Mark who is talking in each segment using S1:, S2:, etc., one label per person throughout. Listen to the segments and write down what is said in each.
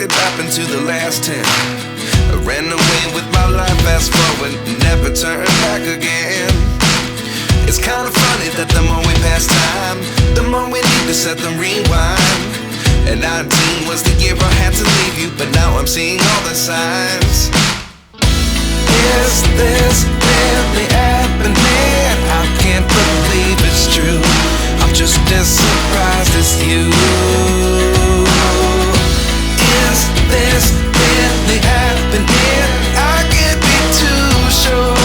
S1: it happened to the last 10. I ran away with my life, fast forward, never turn back again. It's kind of funny that the more we pass time, the more we need to set them rewind. And 19 was the year I had to leave you, but now I'm seeing all the signs. Is this really happening? I can't believe it's true. I'm just as surprised as you. Is this really happening? I can't be too sure,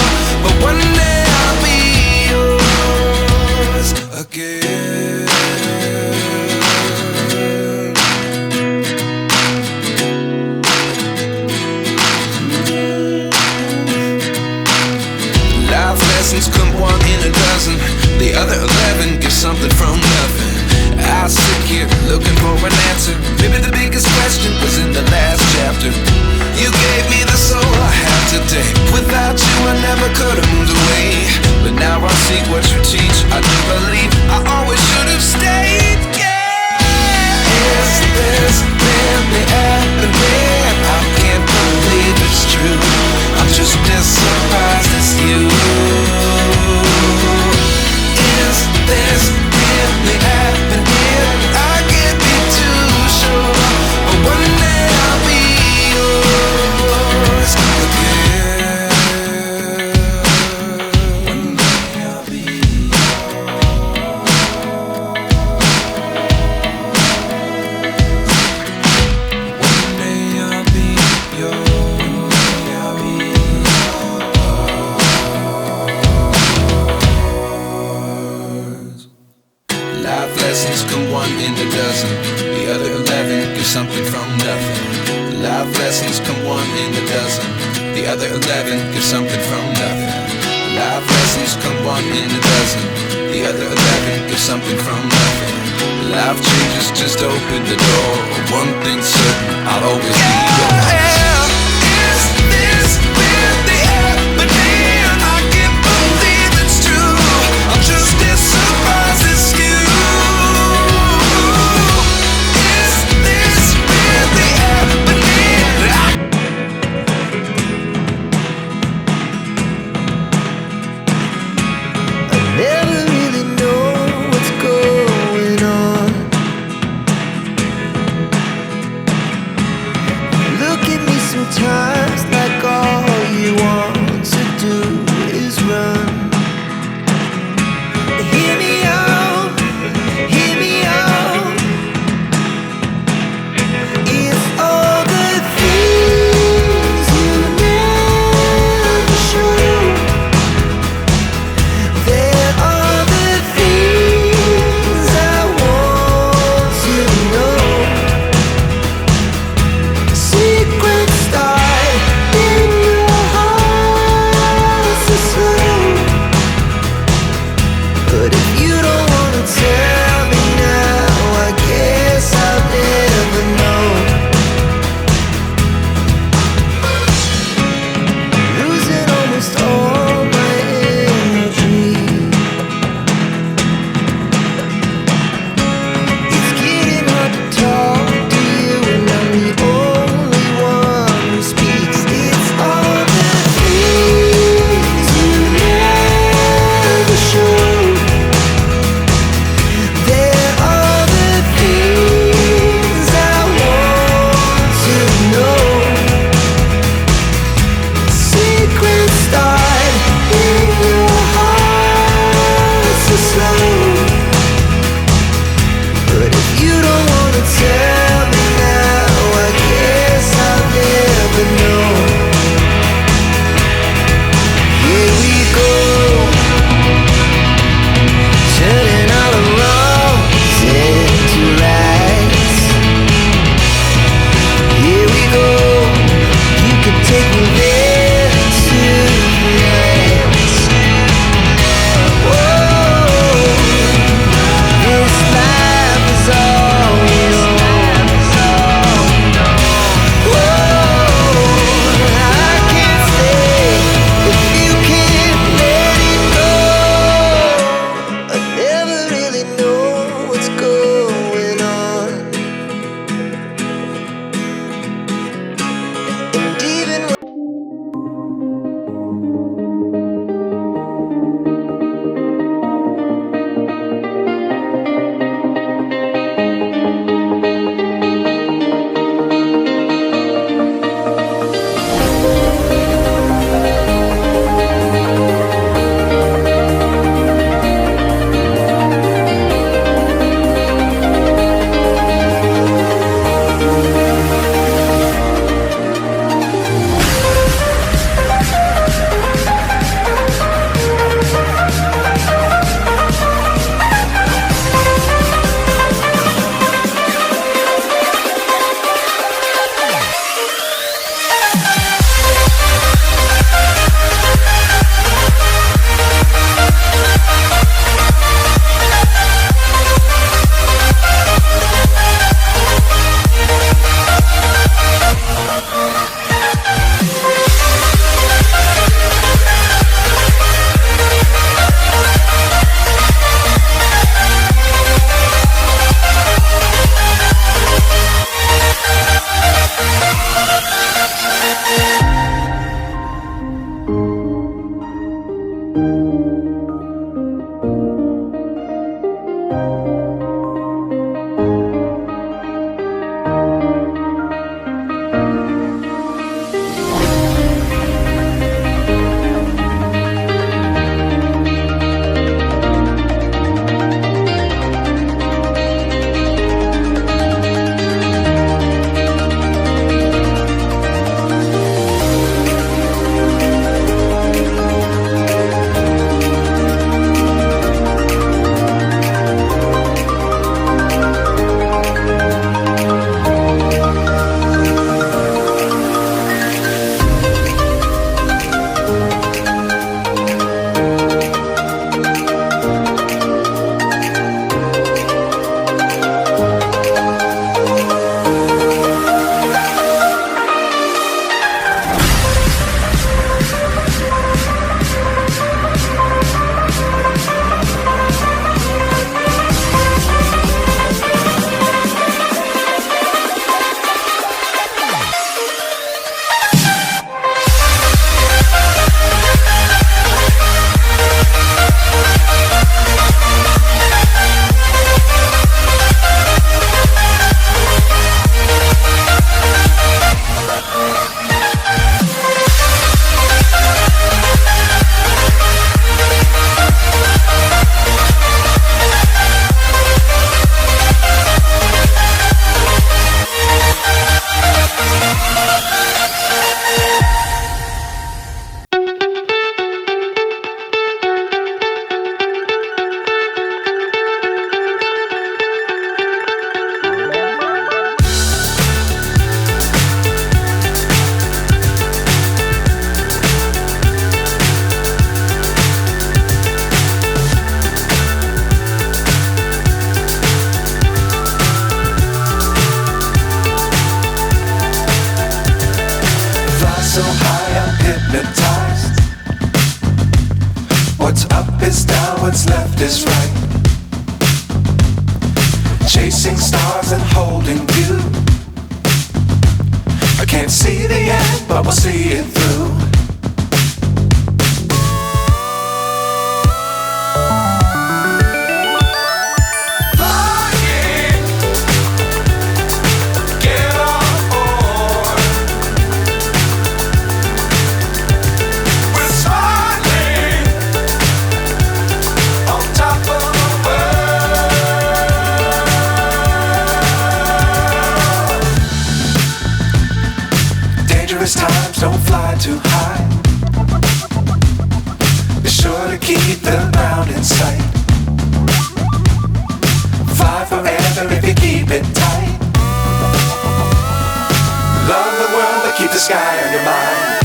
S1: but one day I'll be yours again. Life lessons come one in a dozen. The other 11 get something from nothing. I sit here looking for an answer. Maybe the biggest question was in the last chapter. You gave me the soul I have today. Without you I never could have moved away. But now I see what you teach. I do believe I always should have stayed. Yeah. Is this really happening? I can't believe it's true. I'm just as surprised as you. Is this really happening? I can't be too sure, but one day I'll be yours again. One day I'll be yours. One day I'll be yours. One day I'll be yours. Life lessons come one in a dozen. The other 11 give something from nothing. Life lessons come one in a dozen. The other 11 give something from nothing. Life lessons come one in a dozen. The other 11 give something from nothing. Life changes just open the door. One thing's certain, I'll always be yours. Is this really happening? I can't believe it's true. I'm just as surprised as you.
S2: Looking
S1: What's up is down, what's left is right. Chasing stars and holding you. I can't see the end, but we'll see it through. Times don't fly too high. Be sure to keep the ground in sight. Fly forever if you keep it tight. Love the world but keep the sky on your mind.